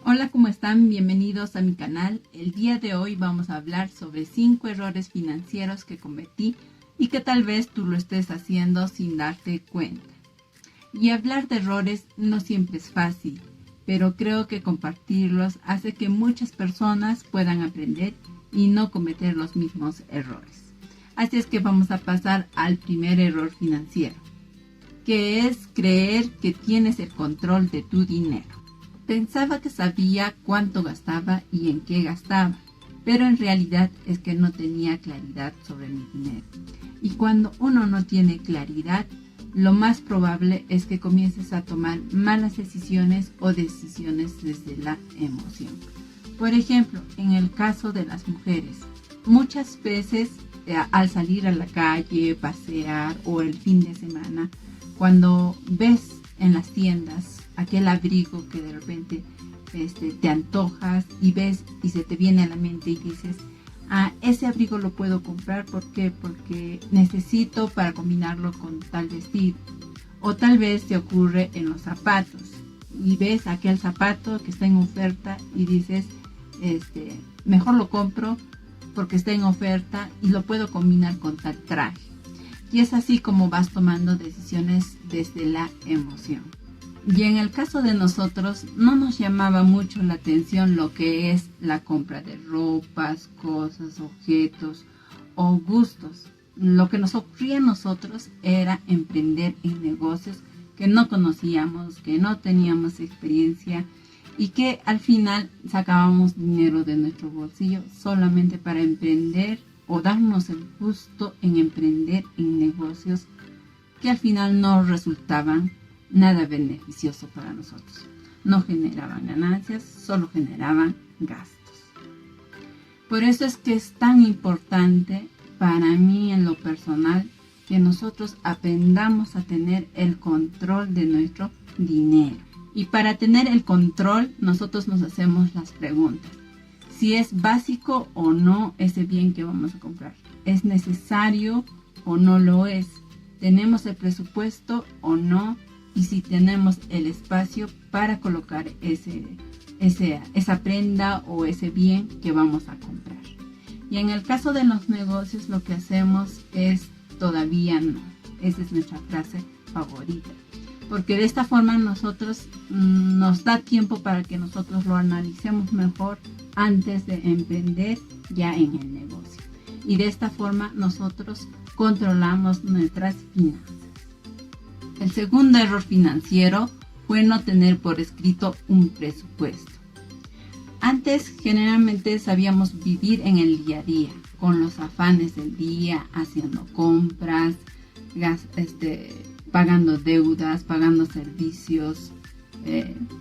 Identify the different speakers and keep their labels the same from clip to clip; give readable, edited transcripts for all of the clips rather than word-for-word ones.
Speaker 1: Hola, ¿cómo están? Bienvenidos a mi canal. El día de hoy vamos a hablar sobre 5 errores financieros que cometí y que tal vez tú lo estés haciendo sin darte cuenta. Y hablar de errores no siempre es fácil, pero creo que compartirlos hace que muchas personas puedan aprender y no cometer los mismos errores. Así es que vamos a pasar al primer error financiero, que es creer que tienes el control de tu dinero. Pensaba que sabía cuánto gastaba y en qué gastaba, pero en realidad es que no tenía claridad sobre mi dinero. Y cuando uno no tiene claridad, lo más probable es que comiences a tomar malas decisiones o decisiones desde la emoción. Por ejemplo, en el caso de las mujeres, muchas veces al salir a la calle, pasear o el fin de semana, cuando ves en las tiendas aquel abrigo que de repente te antojas y ves y se te viene a la mente y dices, ese abrigo lo puedo comprar, ¿por qué? Porque necesito para combinarlo con tal vestido. O tal vez te ocurre en los zapatos y ves aquel zapato que está en oferta y dices, mejor lo compro porque está en oferta y lo puedo combinar con tal traje. Y es así como vas tomando decisiones desde la emoción. Y en el caso de nosotros, no nos llamaba mucho la atención lo que es la compra de ropas, cosas, objetos o gustos. Lo que nos ocurría a nosotros era emprender en negocios que no conocíamos, que no teníamos experiencia y que al final sacábamos dinero de nuestro bolsillo solamente para emprender o darnos el gusto en emprender en negocios que al final no resultaban nada beneficioso para nosotros. No generaban ganancias, solo generaban gastos. Por eso es que es tan importante para mí en lo personal que nosotros aprendamos a tener el control de nuestro dinero. Y para tener el control, nosotros nos hacemos las preguntas. Si es básico o no ese bien que vamos a comprar. ¿Es necesario o no lo es? ¿Tenemos el presupuesto o no? Y si tenemos el espacio para colocar esa prenda o ese bien que vamos a comprar. Y en el caso de los negocios, lo que hacemos es todavía no. Esa es nuestra frase favorita. Porque de esta forma nosotros nos da tiempo para que nosotros lo analicemos mejor antes de emprender ya en el negocio. Y de esta forma nosotros controlamos nuestras finanzas. El segundo error financiero fue no tener por escrito un presupuesto. Antes generalmente sabíamos vivir en el día a día, con los afanes del día, haciendo compras, pagando deudas, pagando servicios,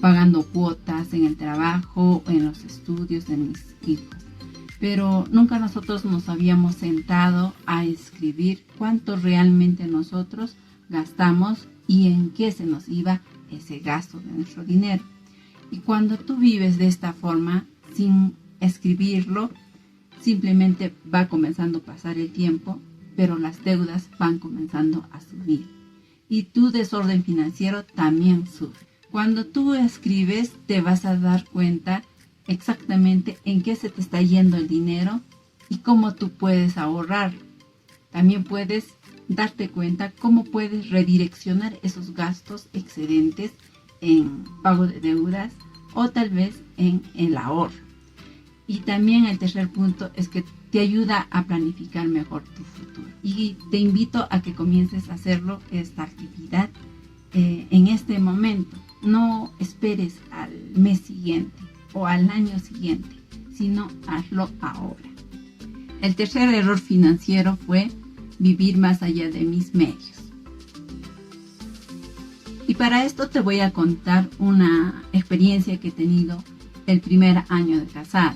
Speaker 1: pagando cuotas en el trabajo, en los estudios de mis hijos. Pero nunca nosotros nos habíamos sentado a escribir cuánto realmente nosotros gastamos y en qué se nos iba ese gasto de nuestro dinero. Y cuando tú vives de esta forma, sin escribirlo, simplemente va comenzando a pasar el tiempo, pero las deudas van comenzando a subir. Y tu desorden financiero también sube. Cuando tú escribes, te vas a dar cuenta exactamente en qué se te está yendo el dinero y cómo tú puedes ahorrar. También puedes darte cuenta cómo puedes redireccionar esos gastos excedentes en pago de deudas o tal vez en el ahorro. Y también el tercer punto es que te ayuda a planificar mejor tu futuro. Y te invito a que comiences a hacerlo, esta actividad, en este momento. No esperes al mes siguiente o al año siguiente, sino hazlo ahora. El tercer error financiero fue vivir más allá de mis medios. Y para esto te voy a contar una experiencia que he tenido el primer año de casada.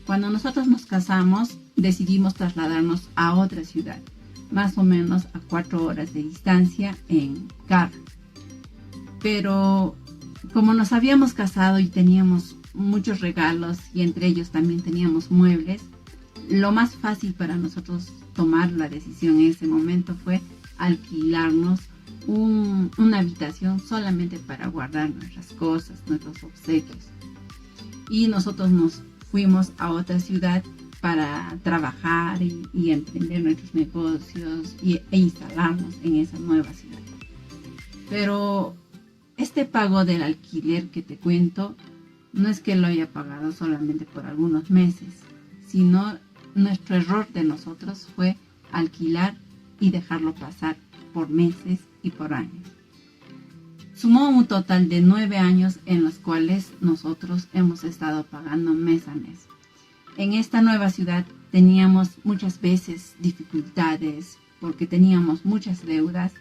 Speaker 1: Cuando nosotros nos casamos, decidimos trasladarnos a otra ciudad, más o menos a 4 horas de distancia en carro. Pero como nos habíamos casado y teníamos muchos regalos y entre ellos también teníamos muebles, lo más fácil para nosotros tomar la decisión en ese momento fue alquilarnos una habitación solamente para guardar nuestras cosas, nuestros obsequios. y nosotros nos fuimos a otra ciudad para trabajar y emprender nuestros negocios e instalarnos en esa nueva ciudad. Pero este pago del alquiler que te cuento no es que lo haya pagado solamente por algunos meses, sino nuestro error de nosotros fue alquilar y dejarlo pasar por meses y por años. Sumó un total de 9 años en los cuales nosotros hemos estado pagando mes a mes. En esta nueva ciudad teníamos muchas veces dificultades porque teníamos muchas deudas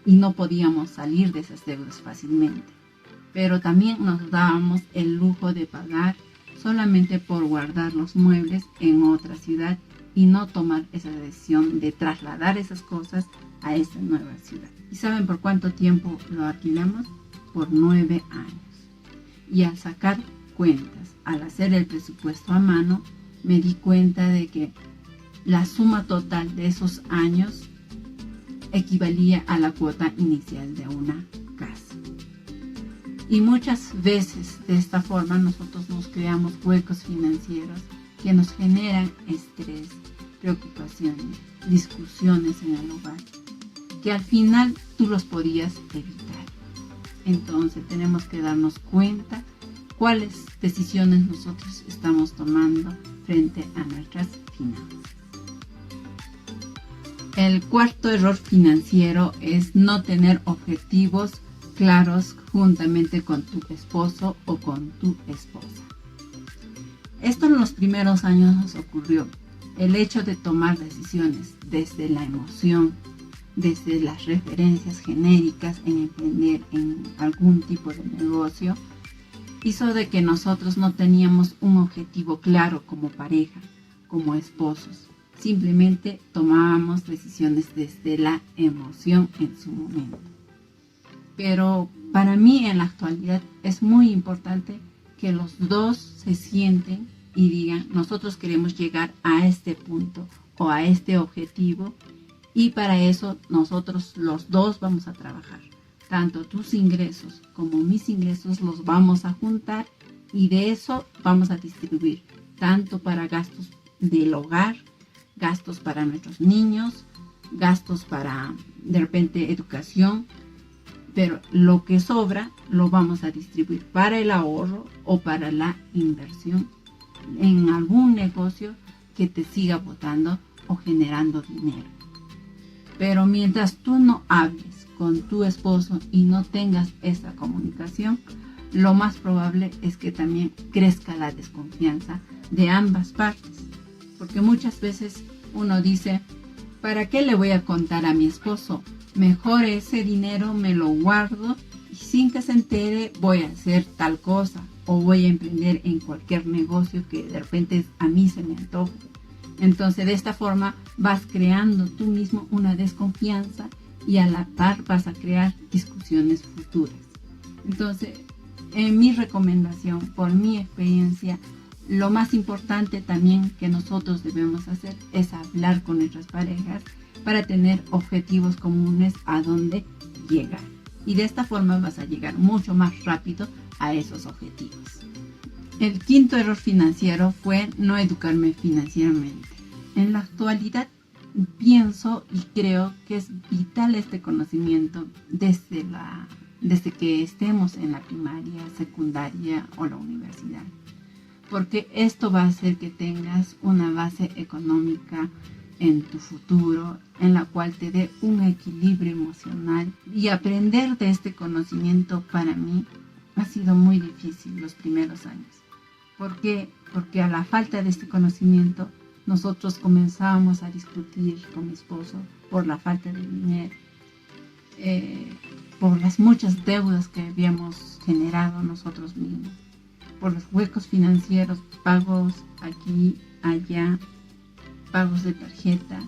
Speaker 1: y no podíamos salir de esas deudas fácilmente. Pero también nos dábamos el lujo de pagar solamente por guardar los muebles en otra ciudad y no tomar esa decisión de trasladar esas cosas a esa nueva ciudad. ¿Y saben por cuánto tiempo lo alquilamos? Por 9 años. Y al sacar cuentas, al hacer el presupuesto a mano, me di cuenta de que la suma total de esos años equivalía a la cuota inicial de una casa. Y muchas veces de esta forma nosotros nos creamos huecos financieros que nos generan estrés, preocupaciones, discusiones en el hogar, que al final tú los podías evitar. Entonces tenemos que darnos cuenta cuáles decisiones nosotros estamos tomando frente a nuestras finanzas. El cuarto error financiero es no tener objetivos claros juntamente con tu esposo o con tu esposa. Esto en los primeros años nos ocurrió. El hecho de tomar decisiones desde la emoción, desde las referencias genéricas en emprender en algún tipo de negocio, hizo de que nosotros no teníamos un objetivo claro como pareja, como esposos. Simplemente tomábamos decisiones desde la emoción en su momento. Pero para mí en la actualidad es muy importante que los dos se sienten y digan, nosotros queremos llegar a este punto o a este objetivo, y para eso nosotros los dos vamos a trabajar. Tanto tus ingresos como mis ingresos los vamos a juntar y de eso vamos a distribuir, tanto para gastos del hogar, gastos para nuestros niños, gastos para de repente educación, pero lo que sobra lo vamos a distribuir para el ahorro o para la inversión en algún negocio que te siga botando o generando dinero. Pero mientras tú no hables con tu esposo y no tengas esa comunicación, lo más probable es que también crezca la desconfianza de ambas partes. Porque muchas veces uno dice, ¿para qué le voy a contar a mi esposo? Mejor ese dinero me lo guardo y sin que se entere voy a hacer tal cosa o voy a emprender en cualquier negocio que de repente a mí se me antoje. Entonces de esta forma vas creando tú mismo una desconfianza y a la par vas a crear discusiones futuras. Entonces, en mi recomendación, por mi experiencia, lo más importante también que nosotros debemos hacer es hablar con nuestras parejas para tener objetivos comunes a donde llegar. Y de esta forma vas a llegar mucho más rápido a esos objetivos. El quinto error financiero fue no educarme financieramente. En la actualidad pienso y creo que es vital este conocimiento desde que estemos en la primaria, secundaria o la universidad. Porque esto va a hacer que tengas una base económica en tu futuro, en la cual te dé un equilibrio emocional. Y aprender de este conocimiento para mí ha sido muy difícil los primeros años. ¿Por qué? Porque a la falta de este conocimiento, nosotros comenzábamos a discutir con mi esposo por la falta de dinero, por las muchas deudas que habíamos generado nosotros mismos, por los huecos financieros, pagos aquí, allá, pagos de tarjeta,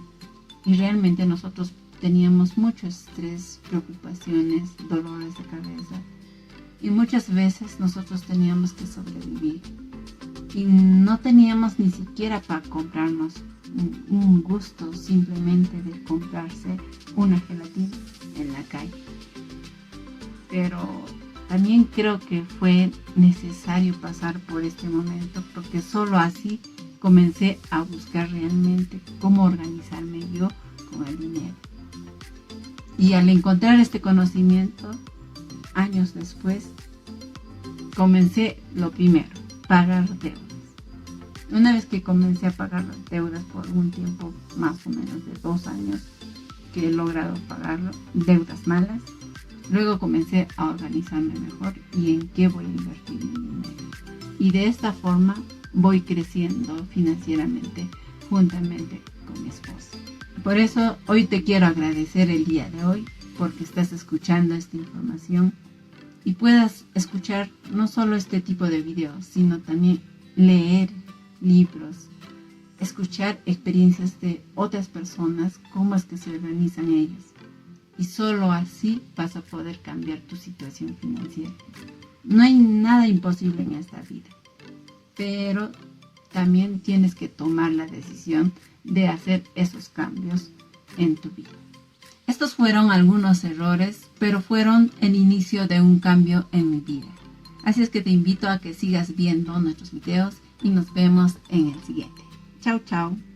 Speaker 1: y realmente nosotros teníamos mucho estrés, preocupaciones, dolores de cabeza, y muchas veces nosotros teníamos que sobrevivir y no teníamos ni siquiera para comprarnos un gusto simplemente de comprarse una gelatina en la calle. Pero también creo que fue necesario pasar por este momento, porque solo así comencé a buscar realmente cómo organizarme yo con el dinero. Y al encontrar este conocimiento, años después, comencé lo primero, pagar deudas. Una vez que comencé a pagar las deudas por un tiempo más o menos de 2 años, que he logrado pagar deudas malas, luego comencé a organizarme mejor y en qué voy a invertir mi dinero. Y de esta forma voy creciendo financieramente juntamente con mi esposo. Por eso hoy te quiero agradecer el día de hoy porque estás escuchando esta información y puedas escuchar no solo este tipo de videos, sino también leer libros, escuchar experiencias de otras personas, cómo es que se organizan ellos. Y solo así vas a poder cambiar tu situación financiera. No hay nada imposible en esta vida, pero también tienes que tomar la decisión de hacer esos cambios en tu vida. Estos fueron algunos errores, pero fueron el inicio de un cambio en mi vida. Así es que te invito a que sigas viendo nuestros videos y nos vemos en el siguiente. Chao, chao.